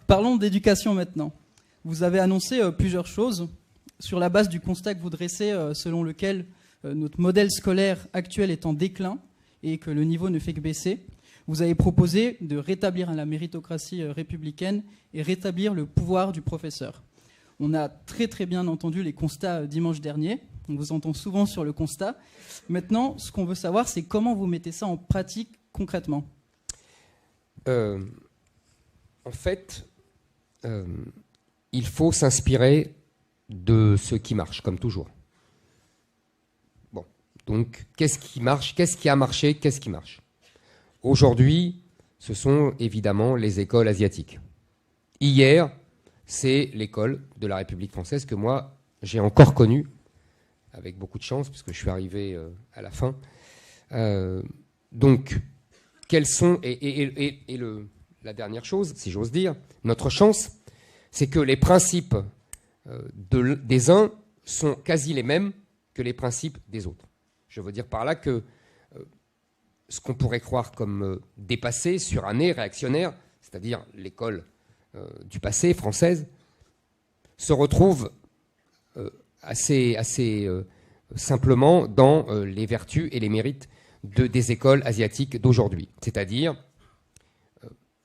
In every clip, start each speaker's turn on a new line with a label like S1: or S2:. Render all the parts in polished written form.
S1: Parlons d'éducation maintenant. Vous avez annoncé plusieurs choses sur la base du constat que vous dressez, selon lequel notre modèle scolaire actuel est en déclin et que le niveau ne fait que baisser. Vous avez proposé de rétablir la méritocratie républicaine et rétablir le pouvoir du professeur. On a très très bien entendu les constats dimanche dernier. On vous entend souvent sur le constat. Maintenant, ce qu'on veut savoir, c'est comment vous mettez ça en pratique concrètement.
S2: En fait, il faut s'inspirer de ce qui marche, comme toujours. Bon, donc, qu'est-ce qui marche? Qu'est-ce qui a marché? Qu'est-ce qui marche? Aujourd'hui, ce sont évidemment les écoles asiatiques. Hier, c'est l'école de la République française que moi, j'ai encore connue, avec beaucoup de chance, puisque je suis arrivé à la fin. Donc, quelles sont... la dernière chose, si j'ose dire, notre chance, c'est que les principes des uns sont quasi les mêmes que les principes des autres. Je veux dire par là que ce qu'on pourrait croire comme dépassé, suranné, réactionnaire, c'est-à-dire l'école du passé française, se retrouve assez simplement dans les vertus et les mérites des écoles asiatiques d'aujourd'hui, c'est-à-dire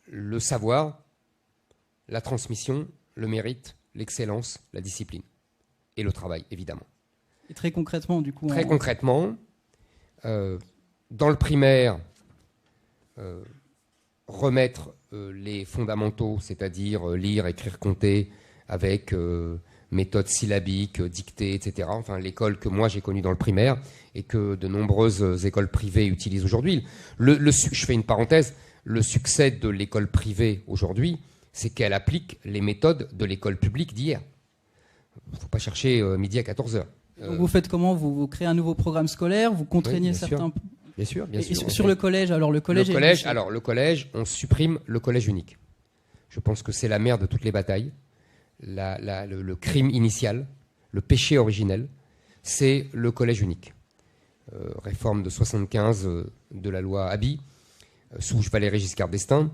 S2: le savoir, la transmission, le mérite, l'excellence, la discipline et le travail, évidemment.
S1: Et très concrètement, du coup...
S2: Très concrètement, dans le primaire, remettre les fondamentaux, c'est-à-dire lire, écrire, compter, avec méthode syllabique, dictée, etc. Enfin, l'école que moi j'ai connue dans le primaire et que de nombreuses écoles privées utilisent aujourd'hui. Je fais une parenthèse, le succès de l'école privée aujourd'hui, c'est qu'elle applique les méthodes de l'école publique d'hier. Il ne faut pas chercher midi à 14h.
S1: Vous faites comment? Vous créez un nouveau programme scolaire? Vous contraignez certains...
S2: Bien sûr.
S1: Et sur le collège, alors le collège...
S2: Le collège, on supprime le collège unique. Je pense que c'est la mère de toutes les batailles. Le crime initial, le péché originel, c'est le collège unique. Réforme de 75 de la loi Abi, sous Valéry Giscard d'Estaing,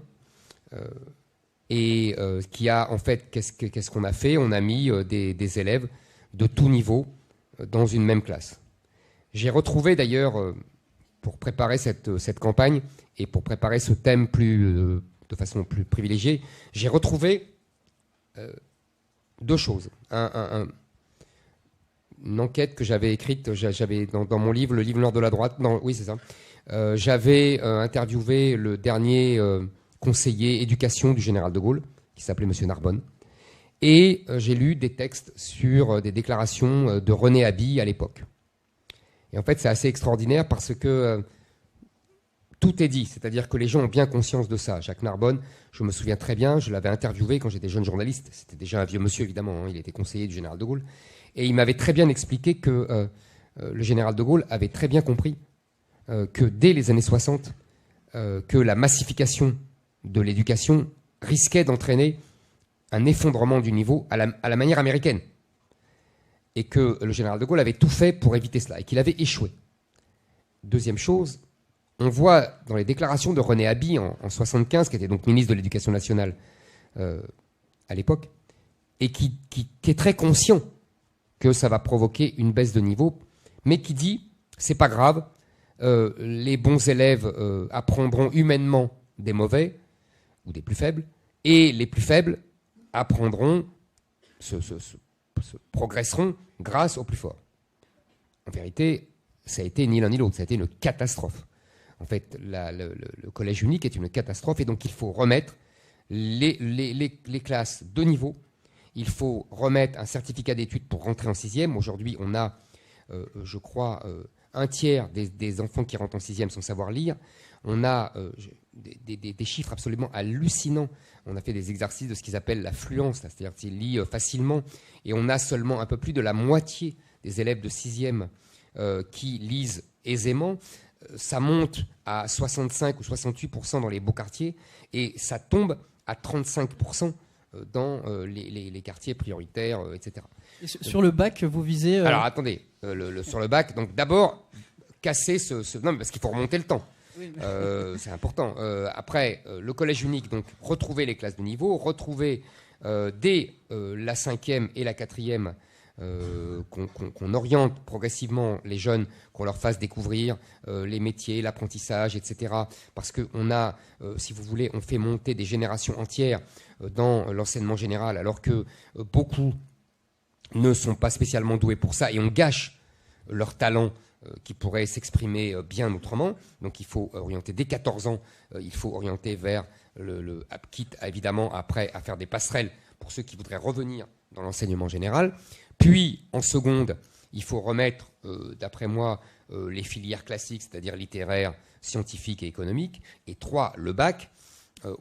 S2: qui a en fait, qu'est-ce qu'on a fait? On a mis des élèves de tout niveau dans une même classe. J'ai retrouvé d'ailleurs, pour préparer cette campagne et pour préparer ce thème de façon plus privilégiée, j'ai retrouvé deux choses. Une enquête que j'avais écrite, j'avais dans mon livre, le livre Nord de la droite, oui c'est ça, j'avais interviewé le dernier conseiller éducation du général de Gaulle, qui s'appelait M. Narbonne, et j'ai lu des textes sur des déclarations de René Haby à l'époque. Et en fait, c'est assez extraordinaire parce que tout est dit, c'est-à-dire que les gens ont bien conscience de ça. Jacques Narbonne, je me souviens très bien, je l'avais interviewé quand j'étais jeune journaliste, c'était déjà un vieux monsieur évidemment, il était conseiller du général de Gaulle, et il m'avait très bien expliqué que le général de Gaulle avait très bien compris que dès les années 60, que la massification de l'éducation risquait d'entraîner un effondrement du niveau à la manière américaine. Et que le général de Gaulle avait tout fait pour éviter cela, et qu'il avait échoué. Deuxième chose, on voit dans les déclarations de René Haby en 1975, qui était donc ministre de l'Éducation nationale à l'époque, et qui est très conscient que ça va provoquer une baisse de niveau, mais qui dit, c'est pas grave, les bons élèves apprendront humainement des mauvais, ou des plus faibles, et les plus faibles apprendront, progresseront grâce aux plus forts. En vérité, ça a été ni l'un ni l'autre, ça a été une catastrophe. En fait, le collège unique est une catastrophe, et donc il faut remettre les classes de niveau. Il faut remettre un certificat d'études pour rentrer en sixième. Aujourd'hui, on a, je crois, un tiers des enfants qui rentrent en sixième sans savoir lire. On a des chiffres absolument hallucinants. On a fait des exercices de ce qu'ils appellent la fluence, c'est-à-dire qu'ils lisent facilement. Et on a seulement un peu plus de la moitié des élèves de sixième qui lisent aisément. Ça monte à 65 ou 68% dans les beaux quartiers, et ça tombe à 35% dans les quartiers prioritaires, etc.
S1: Et sur le bac, vous visez...
S2: Alors attendez, sur le bac, donc d'abord, casser non, parce qu'il faut remonter le temps.
S1: Oui,
S2: c'est important. Après, le collège unique, donc retrouver les classes de niveau, retrouver dès la 5e et la 4e, qu'on oriente progressivement les jeunes, qu'on leur fasse découvrir les métiers, l'apprentissage, etc. Parce qu'on a, si vous voulez, on fait monter des générations entières dans l'enseignement général, alors que beaucoup ne sont pas spécialement doués pour ça, et on gâche leur talent qui pourrait s'exprimer bien autrement. Donc il faut orienter dès 14 ans, il faut orienter vers quitte évidemment après à faire des passerelles pour ceux qui voudraient revenir dans l'enseignement général. Puis en seconde, il faut remettre, d'après moi, les filières classiques, c'est-à-dire littéraires, scientifiques et économiques. Et 3, le bac.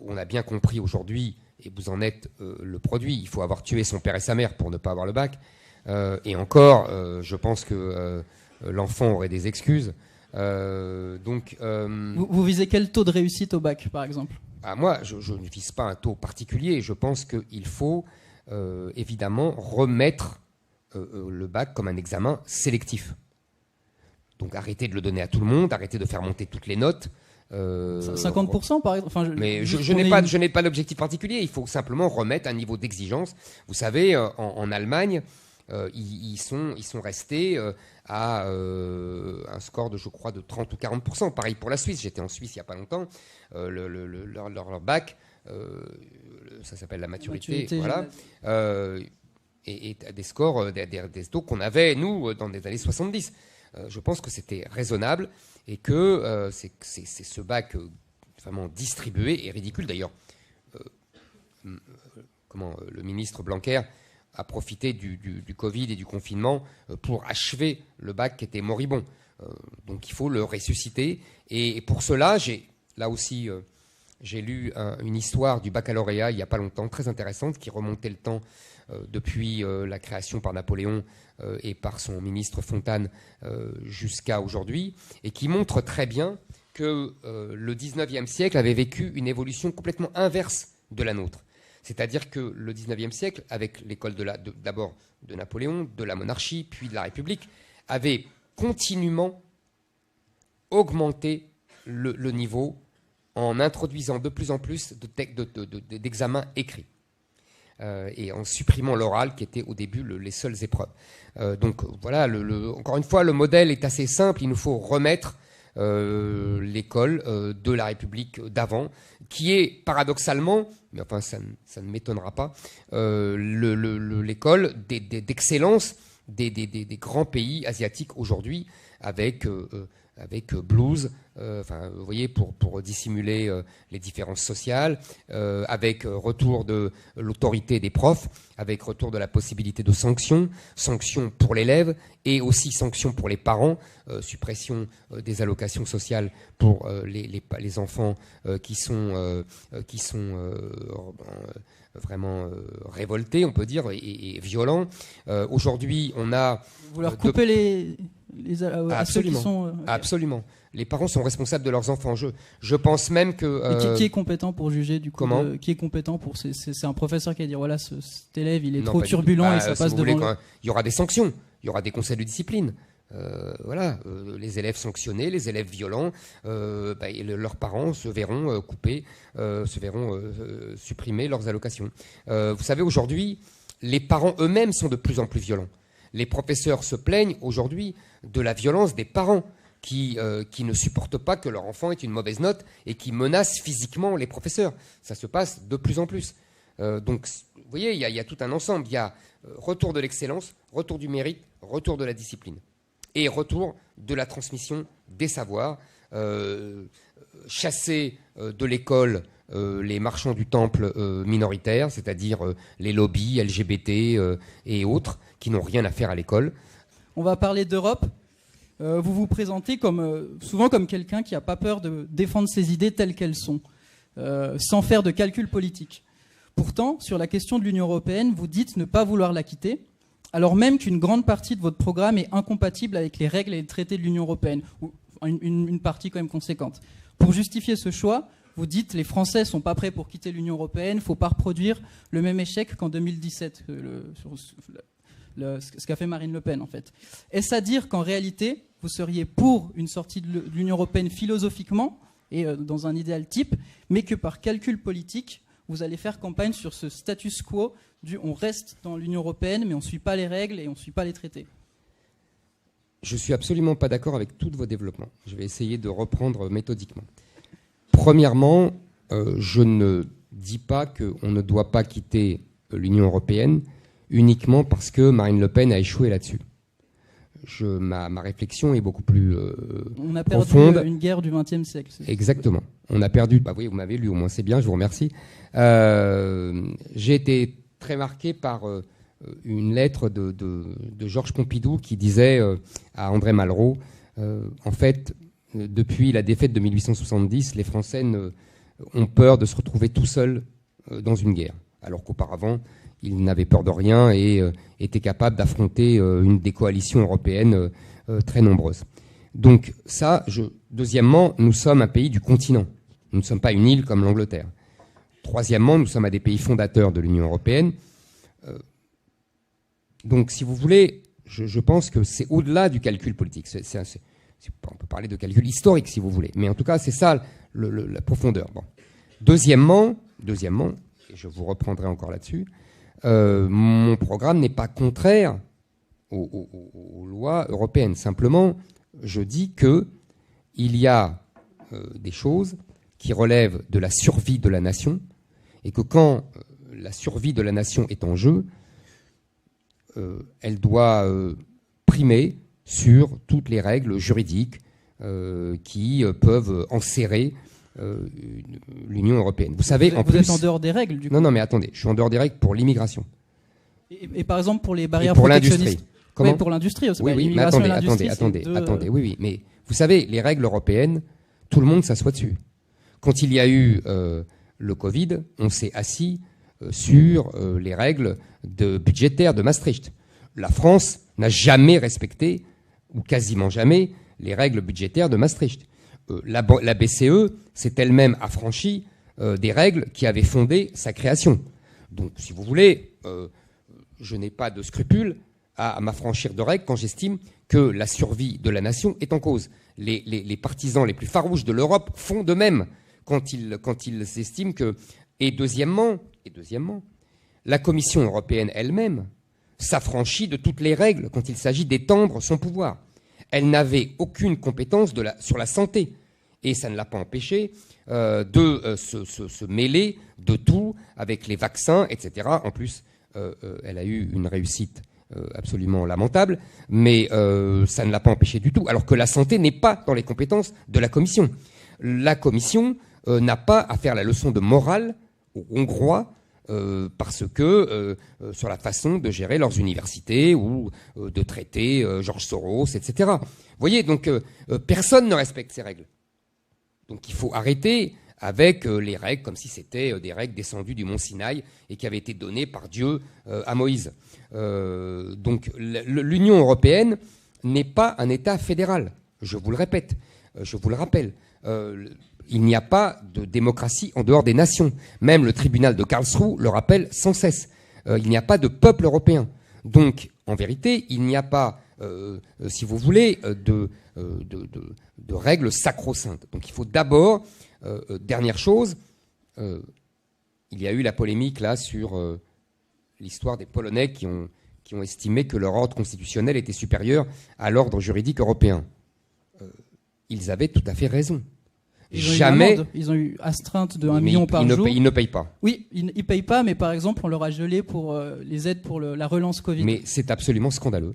S2: On a bien compris aujourd'hui, et vous en êtes le produit, il faut avoir tué son père et sa mère pour ne pas avoir le bac. Et encore, je pense que l'enfant aurait des excuses.
S1: Vous visez quel taux de réussite au bac, par exemple?
S2: Moi, je ne vise pas un taux particulier. Je pense qu'il faut évidemment remettre le bac comme un examen sélectif. Donc arrêtez de le donner à tout le monde, arrêtez de faire monter toutes les notes.
S1: 50% par exemple.
S2: Mais je n'ai pas d'objectif particulier. Il faut simplement remettre un niveau d'exigence. Vous savez, en Allemagne, ils sont restés à un score de, je crois, de 30 ou 40%. Pareil pour la Suisse. J'étais en Suisse il n'y a pas longtemps. Leur bac, ça s'appelle la maturité, voilà. Et des scores, des taux qu'on avait, nous, dans les années 70. Je pense que c'était raisonnable et que c'est ce bac vraiment distribué est ridicule. D'ailleurs, le ministre Blanquer a profité du Covid et du confinement pour achever le bac qui était moribond. Donc il faut le ressusciter. Et pour cela, j'ai lu une histoire du baccalauréat il n'y a pas longtemps, très intéressante, qui remontait le temps depuis la création par Napoléon et par son ministre Fontane jusqu'à aujourd'hui, et qui montre très bien que le 19e siècle avait vécu une évolution complètement inverse de la nôtre. C'est-à-dire que le 19e siècle, avec l'école d'abord de Napoléon, de la monarchie, puis de la République, avait continuellement augmenté le niveau en introduisant de plus en plus d'examens écrits. Et en supprimant l'oral qui était au début les seules épreuves. Donc voilà, encore une fois, le modèle est assez simple. Il nous faut remettre l'école de la République d'avant, qui est paradoxalement, mais enfin ça ne m'étonnera pas, l'école d'excellence des grands pays asiatiques aujourd'hui, avec blues, vous voyez, pour dissimuler les différences sociales, avec retour de l'autorité des profs, avec retour de la possibilité de sanctions pour l'élève et aussi sanctions pour les parents, suppression des allocations sociales pour les enfants qui sont vraiment révoltés, on peut dire, et violents. Aujourd'hui, on a...
S1: Vous leur coupez à ceux qui sont...
S2: Absolument. Les parents sont responsables de leurs enfants. Je pense même que...
S1: Et qui est compétent pour juger du coup?
S2: Comment
S1: qui est compétent pour... C'est un professeur qui va dire, voilà, cet élève, il est trop turbulent et ça passe devant...
S2: Il y aura des sanctions, il y aura des conseils de discipline. Les élèves sanctionnés, les élèves violents, leurs parents se verront couper, supprimer leurs allocations. Vous savez, aujourd'hui, les parents eux-mêmes sont de plus en plus violents. Les professeurs se plaignent aujourd'hui de la violence des parents qui ne supportent pas que leur enfant ait une mauvaise note et qui menacent physiquement les professeurs. Ça se passe de plus en plus. Donc, vous voyez, il y a tout un ensemble. Il y a retour de l'excellence, retour du mérite, retour de la discipline et retour de la transmission des savoirs. Chasser de l'école les marchands du temple minoritaires, c'est-à-dire les lobbies LGBT et autres, qui n'ont rien à faire à l'école.
S1: On va parler d'Europe. Vous vous présentez souvent comme quelqu'un qui n'a pas peur de défendre ses idées telles qu'elles sont, sans faire de calcul politique. Pourtant, sur la question de l'Union européenne, vous dites ne pas vouloir la quitter, alors même qu'une grande partie de votre programme est incompatible avec les règles et les traités de l'Union européenne, ou une partie quand même conséquente. Pour justifier ce choix, vous dites les Français ne sont pas prêts pour quitter l'Union européenne, il ne faut pas reproduire le même échec qu'en 2017. ce qu'a fait Marine Le Pen en fait. Est-ce à dire qu'en réalité, vous seriez pour une sortie de l'Union européenne philosophiquement et dans un idéal type, mais que par calcul politique, vous allez faire campagne sur ce status quo du on reste dans l'Union européenne, mais on ne suit pas les règles et on ne suit pas les traités?
S2: Je suis absolument pas d'accord avec tous vos développements. Je vais essayer de reprendre méthodiquement. Premièrement, je ne dis pas qu'on ne doit pas quitter l'Union européenne uniquement parce que Marine Le Pen a échoué là-dessus. Ma réflexion est beaucoup plus
S1: on a perdu
S2: profonde.
S1: Une guerre du XXe siècle.
S2: Exactement. On a perdu. Bah oui, vous m'avez lu, au moins c'est bien, je vous remercie. J'ai été très marqué par une lettre de Georges Pompidou qui disait à André Malraux, en fait, depuis la défaite de 1870, les Français ont peur de se retrouver tout seuls dans une guerre, alors qu'auparavant, ils n'avaient peur de rien et étaient capables d'affronter des coalitions européennes très nombreuses. Donc ça, deuxièmement, nous sommes un pays du continent. Nous ne sommes pas une île comme l'Angleterre. Troisièmement, nous sommes un des pays fondateurs de l'Union européenne. Donc, si vous voulez, je pense que c'est au-delà du calcul politique. On peut parler de calcul historique, si vous voulez. Mais en tout cas, c'est ça la profondeur. Bon. Deuxièmement, et je vous reprendrai encore là-dessus, mon programme n'est pas contraire aux lois européennes. Simplement, je dis qu'il y a des choses qui relèvent de la survie de la nation et que quand la survie de la nation est en jeu, elle doit primer sur toutes les règles juridiques qui peuvent enserrer l'Union européenne. Vous savez,
S1: vous êtes en dehors des règles, du coup.
S2: Non, mais attendez, je suis en dehors des règles pour l'immigration.
S1: Et par exemple, pour les barrières
S2: pour
S1: protectionnistes.
S2: l'industrie. Comment ?
S1: Oui, pour l'industrie aussi.
S2: Oui, mais attendez. Oui, mais vous savez, les règles européennes, tout le monde s'assoit dessus. Quand il y a eu le Covid, on s'est assis sur les règles budgétaires de Maastricht. La France n'a jamais respecté, ou quasiment jamais, les règles budgétaires de Maastricht. La BCE s'est elle-même affranchie des règles qui avaient fondé sa création. Donc, si vous voulez, je n'ai pas de scrupule à m'affranchir de règles quand j'estime que la survie de la nation est en cause. Les partisans les plus farouches de l'Europe font de même quand ils estiment que... Et deuxièmement, la Commission européenne elle-même s'affranchit de toutes les règles quand il s'agit d'étendre son pouvoir. Elle n'avait aucune compétence sur la santé. Et ça ne l'a pas empêché de se mêler de tout avec les vaccins, etc. En plus, elle a eu une réussite absolument lamentable, mais ça ne l'a pas empêché du tout. Alors que la santé n'est pas dans les compétences de la Commission. La Commission n'a pas à faire la leçon de morale aux Hongrois parce que sur la façon de gérer leurs universités ou de traiter George Soros, etc. Vous voyez, donc personne ne respecte ces règles. Donc il faut arrêter avec les règles comme si c'était des règles descendues du mont Sinaï et qui avaient été données par Dieu à Moïse. Donc l'Union européenne n'est pas un État fédéral. Je vous le répète, je vous le rappelle. Il n'y a pas de démocratie en dehors des nations. Même le tribunal de Karlsruhe le rappelle sans cesse. Il n'y a pas de peuple européen. Donc, en vérité, il n'y a pas, si vous voulez, de règles sacro-saintes. Donc, il faut d'abord, dernière chose, il y a eu la polémique là sur l'histoire des Polonais qui ont estimé que leur ordre constitutionnel était supérieur à l'ordre juridique européen. Ils avaient tout à fait raison.
S1: Ils ont eu astreinte de 1 million par jour.
S2: Ils ne payent pas.
S1: Oui, ils ne payent pas, mais par exemple, on leur a gelé pour les aides pour la relance Covid.
S2: Mais c'est absolument scandaleux.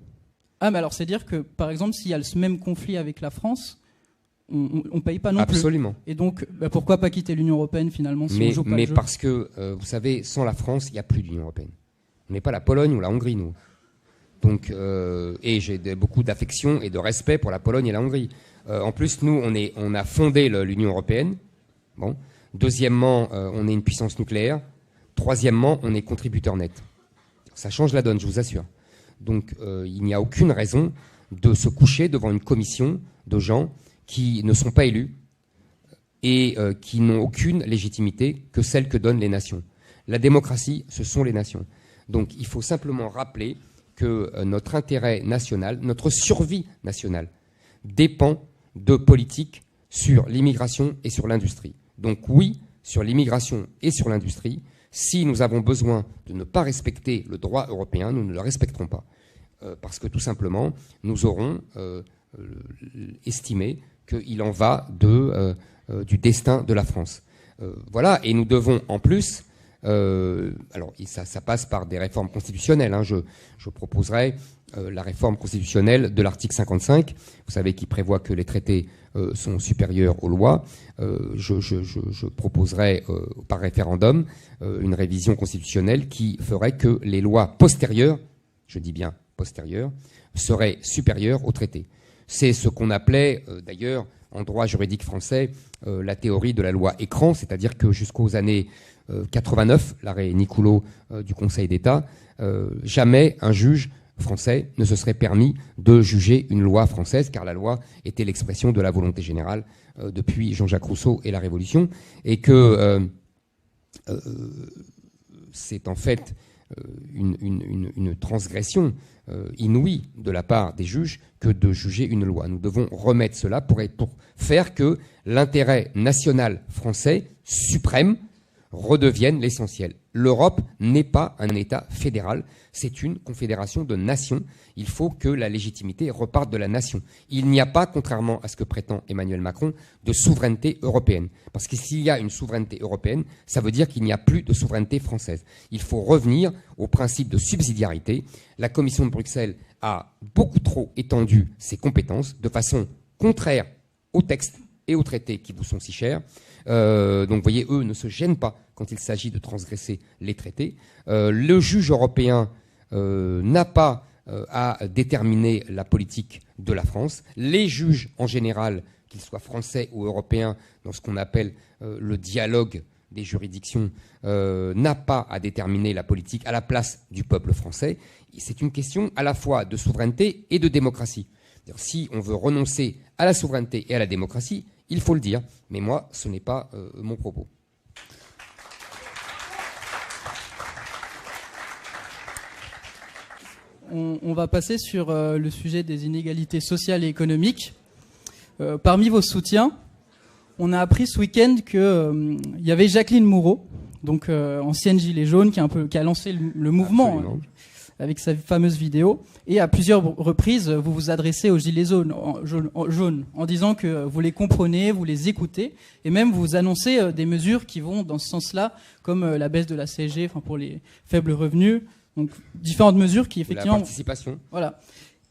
S1: Ah, mais alors c'est dire que, par exemple, s'il y a ce même conflit avec la France, on ne paye pas non plus.
S2: Absolument.
S1: Et donc, pourquoi pas quitter l'Union européenne finalement si on joue pas le jeu ?
S2: Parce que, vous savez, sans la France, il n'y a plus d'Union européenne. On n'est pas la Pologne ou la Hongrie, nous. Donc, et j'ai beaucoup d'affection et de respect pour la Pologne et la Hongrie. En plus, nous, on a fondé l'Union européenne. Bon. Deuxièmement, on est une puissance nucléaire. Troisièmement, on est contributeur net. Ça change la donne, je vous assure. Donc, il n'y a aucune raison de se coucher devant une commission de gens qui ne sont pas élus et qui n'ont aucune légitimité que celle que donnent les nations. La démocratie, ce sont les nations. Donc, il faut simplement rappeler que notre intérêt national, notre survie nationale, dépend de politiques sur l'immigration et sur l'industrie. Donc oui, sur l'immigration et sur l'industrie, si nous avons besoin de ne pas respecter le droit européen, nous ne le respecterons pas. Parce que tout simplement, nous aurons estimé qu'il en va du destin de la France. Voilà, et nous devons en plus... alors ça passe par des réformes constitutionnelles. Hein. Je proposerai la réforme constitutionnelle de l'article 55, vous savez, qui prévoit que les traités sont supérieurs aux lois. Je proposerai par référendum une révision constitutionnelle qui ferait que les lois postérieures, je dis bien postérieures, seraient supérieures aux traités. C'est ce qu'on appelait d'ailleurs en droit juridique français la théorie de la loi écran, c'est-à-dire que jusqu'aux années 89, l'arrêt Nicoulot du Conseil d'État, jamais un juge français ne se serait permis de juger une loi française, car la loi était l'expression de la volonté générale depuis Jean-Jacques Rousseau et la Révolution, et que c'est en fait une transgression inouïe de la part des juges que de juger une loi. Nous devons remettre cela pour faire que l'intérêt national français suprême redevienne l'essentiel. L'Europe n'est pas un État fédéral, c'est une confédération de nations. Il faut que la légitimité reparte de la nation. Il n'y a pas, contrairement à ce que prétend Emmanuel Macron, de souveraineté européenne. Parce que s'il y a une souveraineté européenne, ça veut dire qu'il n'y a plus de souveraineté française. Il faut revenir au principe de subsidiarité. La Commission de Bruxelles a beaucoup trop étendu ses compétences de façon contraire aux textes et aux traités qui vous sont si chers. Donc, vous voyez, eux ne se gênent pas quand il s'agit de transgresser les traités. Le juge européen n'a pas à déterminer la politique de la France. Les juges, en général, qu'ils soient français ou européens, dans ce qu'on appelle le dialogue des juridictions, n'a pas à déterminer la politique à la place du peuple français. C'est une question à la fois de souveraineté et de démocratie. Si on veut renoncer à la souveraineté et à la démocratie, il faut le dire, mais moi, ce n'est pas mon propos.
S1: On va passer sur le sujet des inégalités sociales et économiques. Parmi vos soutiens, on a appris ce week-end qu'il y avait Jacqueline Moureau, donc ancienne gilet jaune, qui a lancé le mouvement.
S2: Absolument.
S1: Avec sa fameuse vidéo, et à plusieurs reprises, vous vous adressez aux gilets jaunes en disant que vous les comprenez, vous les écoutez, et même vous annoncez des mesures qui vont dans ce sens-là, comme la baisse de la CSG, pour les faibles revenus, donc différentes mesures qui effectivement...
S2: La participation.
S1: Voilà.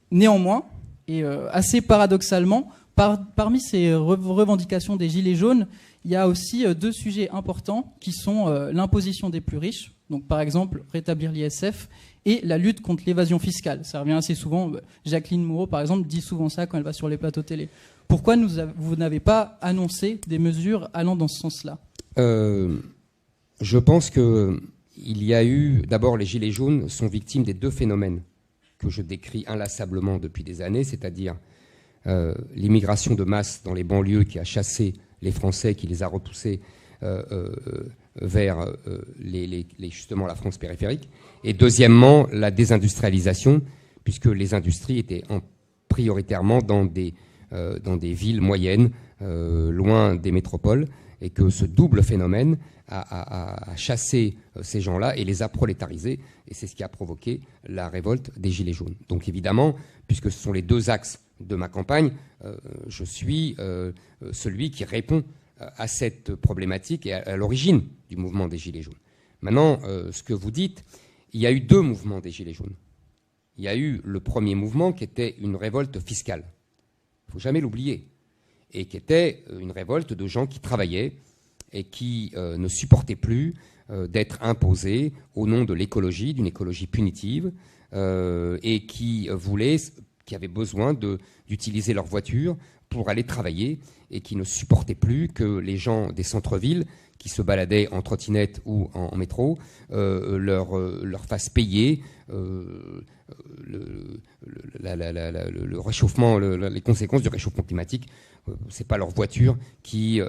S1: Néanmoins, et assez paradoxalement, parmi ces revendications des gilets jaunes, il y a aussi deux sujets importants qui sont l'imposition des plus riches, donc par exemple rétablir l'ISF, et la lutte contre l'évasion fiscale. Ça revient assez souvent. Jacqueline Moureau, par exemple, dit souvent ça quand elle va sur les plateaux télé. Pourquoi vous n'avez pas annoncé des mesures allant dans ce sens-là ?
S2: Je pense qu'il y a eu... D'abord, les Gilets jaunes sont victimes des deux phénomènes que je décris inlassablement depuis des années, c'est-à-dire l'immigration de masse dans les banlieues qui a chassé les Français, qui les a repoussés vers justement la France périphérique. Et deuxièmement, la désindustrialisation, puisque les industries étaient prioritairement dans des villes moyennes, loin des métropoles, et que ce double phénomène a chassé ces gens-là et les a prolétarisés, et c'est ce qui a provoqué la révolte des Gilets jaunes. Donc évidemment, puisque ce sont les deux axes de ma campagne, je suis celui qui répond à cette problématique et à l'origine du mouvement des Gilets jaunes. Maintenant, ce que vous dites, il y a eu deux mouvements des Gilets jaunes. Il y a eu le premier mouvement qui était une révolte fiscale. Il ne faut jamais l'oublier. Et qui était une révolte de gens qui travaillaient et qui ne supportaient plus d'être imposés au nom de l'écologie, d'une écologie punitive, et qui avaient besoin d'utiliser leur voiture pour aller travailler et qui ne supportaient plus que les gens des centres-villes qui se baladaient en trottinette ou en métro leur fassent payer le réchauffement, les conséquences du réchauffement climatique. C'est pas leur voiture qui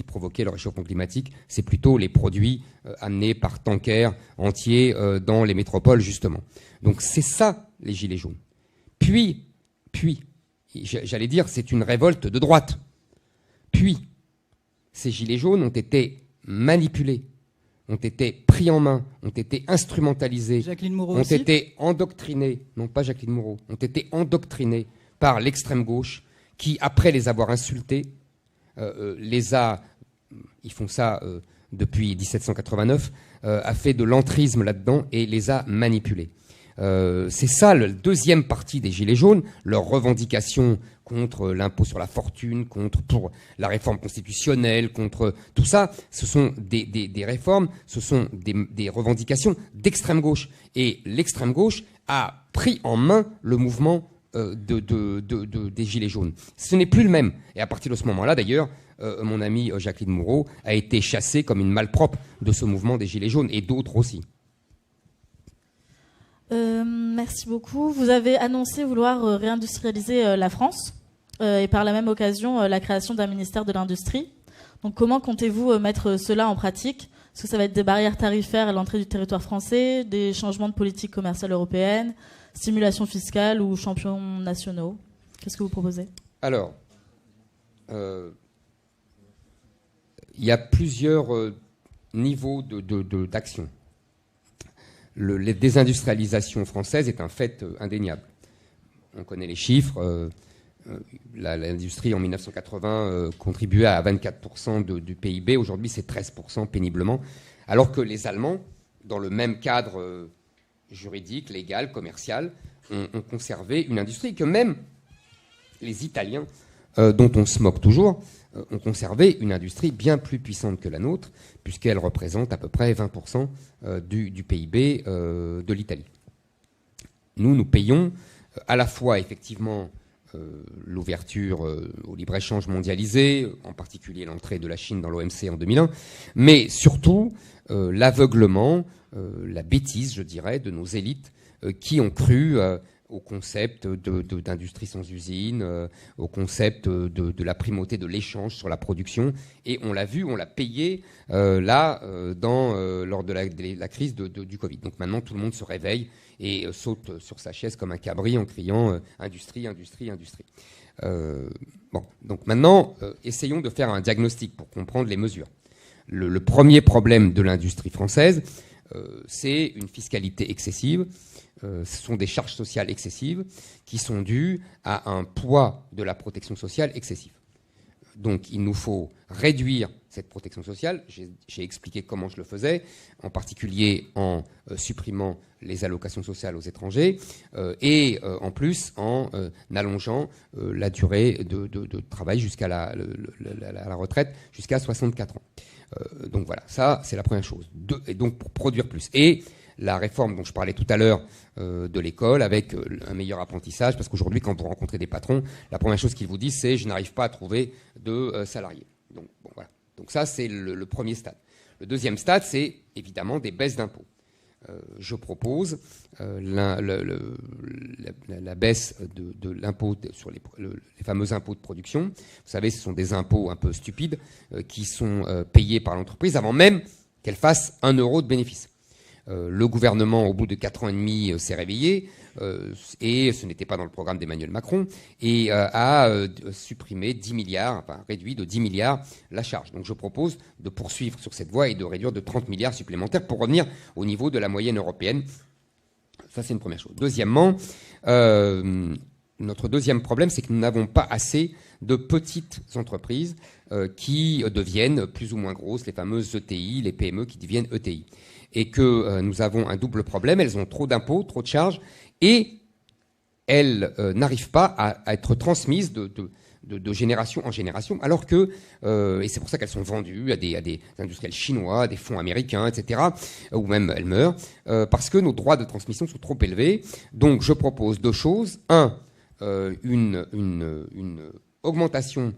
S2: provoquait le réchauffement climatique, c'est plutôt les produits amenés par tankers entiers dans les métropoles, justement. Donc c'est ça les Gilets jaunes. Puis, j'allais dire, c'est une révolte de droite. Puis, ces Gilets jaunes ont été manipulés, ont été pris en main, ont été instrumentalisés,
S1: Jacqueline Moreau
S2: ont
S1: aussi
S2: été endoctrinés, non pas Jacqueline Moreau, ont été endoctrinés par l'extrême gauche qui, après les avoir insultés, ils font ça depuis 1789, a fait de l'entrisme là-dedans et les a manipulés. C'est ça le deuxième parti des Gilets jaunes, leurs revendications contre l'impôt sur la fortune, pour la réforme constitutionnelle, contre tout ça, ce sont des réformes, ce sont des revendications d'extrême gauche. Et l'extrême gauche a pris en main le mouvement des Gilets jaunes. Ce n'est plus le même. Et à partir de ce moment-là, d'ailleurs, mon amie Jacqueline Moreau a été chassée comme une malpropre de ce mouvement des Gilets jaunes, et d'autres aussi.
S3: Merci beaucoup. Vous avez annoncé vouloir réindustrialiser la France et par la même occasion la création d'un ministère de l'Industrie. Donc comment comptez-vous mettre cela en pratique ? Est-ce que ça va être des barrières tarifaires à l'entrée du territoire français, des changements de politique commerciale européenne, stimulation fiscale ou champions nationaux ? Qu'est-ce que vous proposez ? Alors,
S2: il y a plusieurs niveaux d'action. La désindustrialisation française est un fait indéniable. On connaît les chiffres. L'industrie en 1980 contribuait à 24% du PIB. Aujourd'hui, c'est 13% péniblement. Alors que les Allemands, dans le même cadre juridique, légal, commercial, ont conservé une industrie que même les Italiens, dont on se moque toujours, ont conservé une industrie bien plus puissante que la nôtre, puisqu'elle représente à peu près 20% du PIB de l'Italie. Nous payons à la fois effectivement l'ouverture au libre-échange mondialisé, en particulier l'entrée de la Chine dans l'OMC en 2001, mais surtout l'aveuglement, la bêtise, je dirais, de nos élites qui ont cru au concept d'industrie sans usine, au concept de la primauté de l'échange sur la production. Et on l'a vu, on l'a payé lors de la crise du Covid. Donc maintenant, tout le monde se réveille et saute sur sa chaise comme un cabri en criant industrie, industrie, industrie. Donc maintenant, essayons de faire un diagnostic pour comprendre les mesures. Le premier problème de l'industrie française, c'est une fiscalité excessive. Ce sont des charges sociales excessives qui sont dues à un poids de la protection sociale excessif. Donc il nous faut réduire cette protection sociale. J'ai expliqué comment je le faisais, en particulier en supprimant les allocations sociales aux étrangers et en plus en allongeant la durée de travail jusqu'à la retraite jusqu'à 64 ans. Donc voilà, ça c'est la première chose. Et donc pour produire plus. Et la réforme dont je parlais tout à l'heure de l'école avec un meilleur apprentissage, parce qu'aujourd'hui, quand vous rencontrez des patrons, la première chose qu'ils vous disent, c'est « je n'arrive pas à trouver de salariés ». Donc, bon, voilà. Donc ça, c'est le premier stade. Le deuxième stade, c'est évidemment des baisses d'impôts. Je propose la baisse de l'impôt sur les fameux impôts de production. Vous savez, ce sont des impôts un peu stupides qui sont payés par l'entreprise avant même qu'elle fasse 1 euro de bénéfice. Le gouvernement, au bout de 4 ans et demi, s'est réveillé, et ce n'était pas dans le programme d'Emmanuel Macron, et a supprimé 10 milliards, enfin réduit de 10 milliards la charge. Donc je propose de poursuivre sur cette voie et de réduire de 30 milliards supplémentaires pour revenir au niveau de la moyenne européenne. Ça, c'est une première chose. Deuxièmement, notre deuxième problème, c'est que nous n'avons pas assez de petites entreprises qui deviennent plus ou moins grosses, les fameuses ETI, les PME qui deviennent ETI. Et que nous avons un double problème, elles ont trop d'impôts, trop de charges, et elles n'arrivent pas à être transmises de génération en génération, alors que, et c'est pour ça qu'elles sont vendues à des industriels chinois, à des fonds américains, etc., ou même elles meurent, parce que nos droits de transmission sont trop élevés. Donc je propose 2 choses. Une augmentation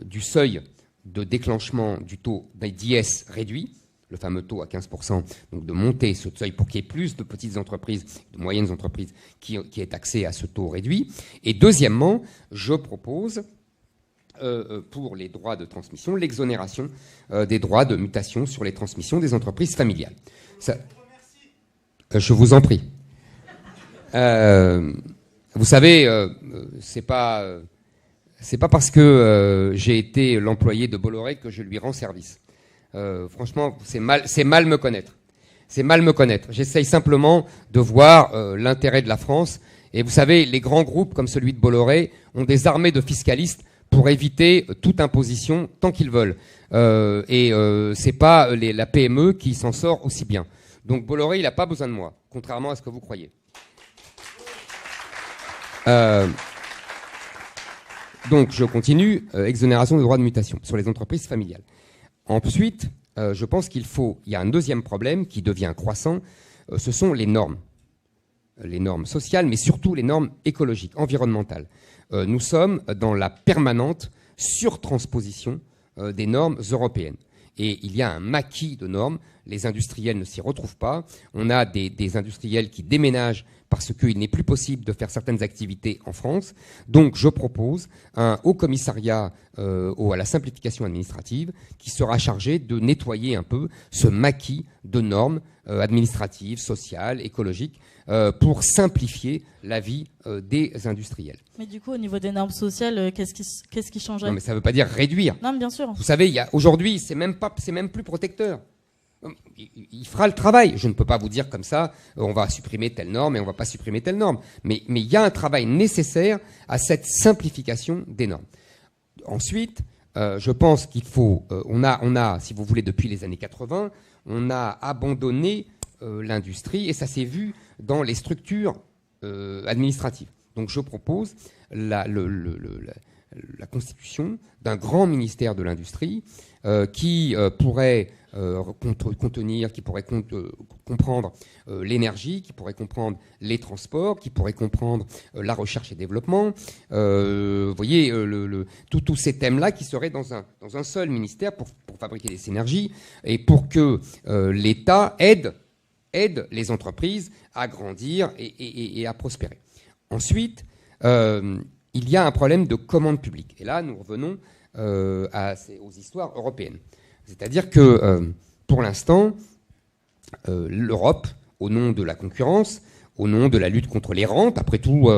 S2: du seuil de déclenchement du taux d'IS réduit, le fameux taux à 15%, donc de monter ce seuil pour qu'il y ait plus de petites entreprises, de moyennes entreprises qui aient accès à ce taux réduit. Et deuxièmement, je propose pour les droits de transmission l'exonération des droits de mutation sur les transmissions des entreprises familiales. Ça, je vous en prie. Vous savez, c'est pas parce que j'ai été l'employé de Bolloré que je lui rends service. Franchement, c'est mal me connaître. C'est mal me connaître. J'essaye simplement de voir l'intérêt de la France. Et vous savez, les grands groupes comme celui de Bolloré ont des armées de fiscalistes pour éviter toute imposition tant qu'ils veulent. C'est pas la PME qui s'en sort aussi bien. Donc Bolloré, il n'a pas besoin de moi, contrairement à ce que vous croyez. Donc je continue. Exonération de droits de mutation sur les entreprises familiales. Ensuite, je pense il y a un deuxième problème qui devient croissant, ce sont les normes sociales, mais surtout les normes écologiques, environnementales. Nous sommes dans la permanente surtransposition des normes européennes. Et il y a un maquis de normes, les industriels ne s'y retrouvent pas, on a des industriels qui déménagent parce qu'il n'est plus possible de faire certaines activités en France. Donc je propose un haut commissariat à la simplification administrative qui sera chargé de nettoyer un peu ce maquis de normes administratives, sociales, écologiques, pour simplifier la vie des industriels.
S3: Mais du coup, au niveau des normes sociales, qu'est-ce qui changerait?
S2: Non, mais ça ne veut pas dire réduire.
S3: Non, mais bien sûr.
S2: Vous savez, aujourd'hui, c'est même plus protecteur. Il fera le travail. Je ne peux pas vous dire comme ça, on va supprimer telle norme et on ne va pas supprimer telle norme. Mais il y a un travail nécessaire à cette simplification des normes. Ensuite, je pense qu'il faut... on a, si vous voulez, depuis les années 80, on a abandonné l'industrie et ça s'est vu dans les structures administratives. Donc je propose la constitution d'un grand ministère de l'industrie qui pourrait contenir, qui pourrait comprendre l'énergie, qui pourrait comprendre les transports, qui pourrait comprendre la recherche et développement. Vous voyez, tous ces thèmes-là qui seraient dans un seul ministère pour fabriquer des énergies et pour que l'État aide les entreprises à grandir et à prospérer. Ensuite, il y a un problème de commande publique. Et là, nous revenons aux histoires européennes. C'est-à-dire que, pour l'instant, l'Europe, au nom de la concurrence, au nom de la lutte contre les rentes, après tout,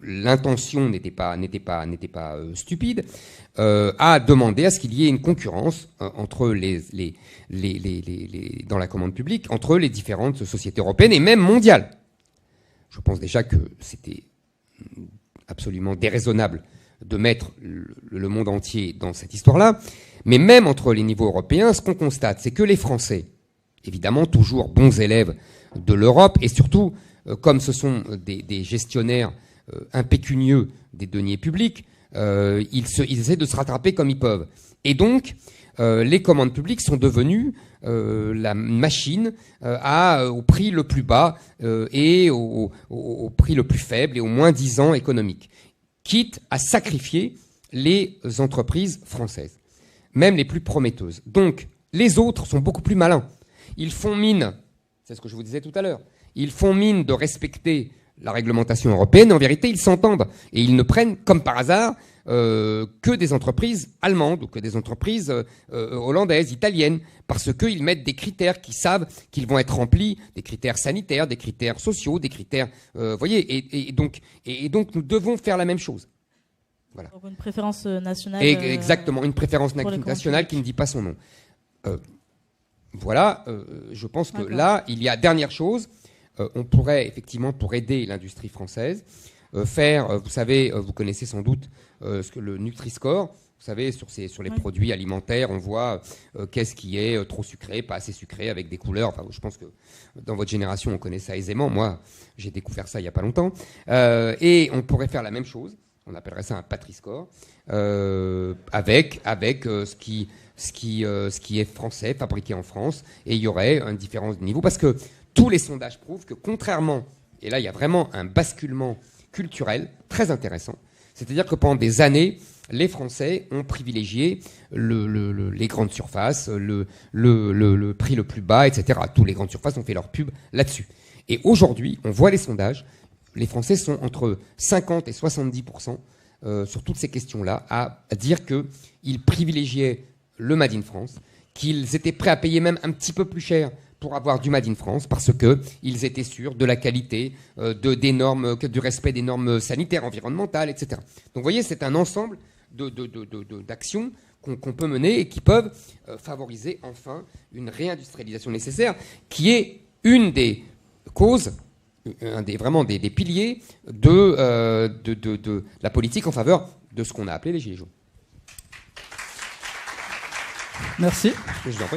S2: l'intention n'était pas stupide, a demandé à ce qu'il y ait une concurrence entre dans la commande publique entre les différentes sociétés européennes et même mondiales. Je pense déjà que c'était absolument déraisonnable de mettre le monde entier dans cette histoire-là. Mais même entre les niveaux européens, ce qu'on constate, c'est que les Français, évidemment toujours bons élèves de l'Europe, et surtout, comme ce sont des gestionnaires impécunieux des deniers publics, ils essaient de se rattraper comme ils peuvent. Et donc, les commandes publiques sont devenues la machine au prix le plus bas et au prix le plus faible et au moins-disant économique, quitte à sacrifier les entreprises françaises, même les plus prometteuses. Donc, les autres sont beaucoup plus malins. Ils font mine, c'est ce que je vous disais tout à l'heure, ils font mine de respecter la réglementation européenne. En vérité, ils s'entendent et ils ne prennent, comme par hasard, que des entreprises allemandes ou que des entreprises hollandaises, italiennes, parce qu'ils mettent des critères qu'ils savent qu'ils vont être remplis, des critères sanitaires, des critères sociaux, des critères... voyez, et donc nous devons faire la même chose. Voilà.
S3: Donc une préférence nationale.
S2: Exactement, une préférence nationale qui ne dit pas son nom. Voilà, je pense que là, il y a dernière chose, on pourrait effectivement, pour aider l'industrie française, faire, vous savez, vous connaissez sans doute le Nutri-Score. Vous savez, sur les produits alimentaires, on voit qu'est-ce qui est trop sucré, pas assez sucré, avec des couleurs. Enfin, je pense que dans votre génération, on connaît ça aisément. Moi, j'ai découvert ça il n'y a pas longtemps. Et on pourrait faire la même chose. On appellerait ça un Patri-Score, avec ce qui est français, fabriqué en France. Et il y aurait une différence de niveau. Parce que tous les sondages prouvent que contrairement, et là, il y a vraiment un basculement culturel très intéressant, c'est-à-dire que pendant des années, les Français ont privilégié les grandes surfaces, le prix le plus bas, etc. Tous les grandes surfaces ont fait leur pub là-dessus. Et aujourd'hui, on voit les sondages, les Français sont entre 50 et 70% sur toutes ces questions-là à dire qu'ils privilégiaient le Made in France, qu'ils étaient prêts à payer même un petit peu plus cher pour avoir du Made in France, parce qu'ils étaient sûrs de la qualité, des normes, du respect des normes sanitaires, environnementales, etc. Donc vous voyez, c'est un ensemble d'actions qu'on peut mener et qui peuvent favoriser enfin une réindustrialisation nécessaire, qui est une des causes, vraiment des piliers de la politique en faveur de ce qu'on a appelé les Gilets jaunes.
S1: Merci.
S2: Je vous en prie.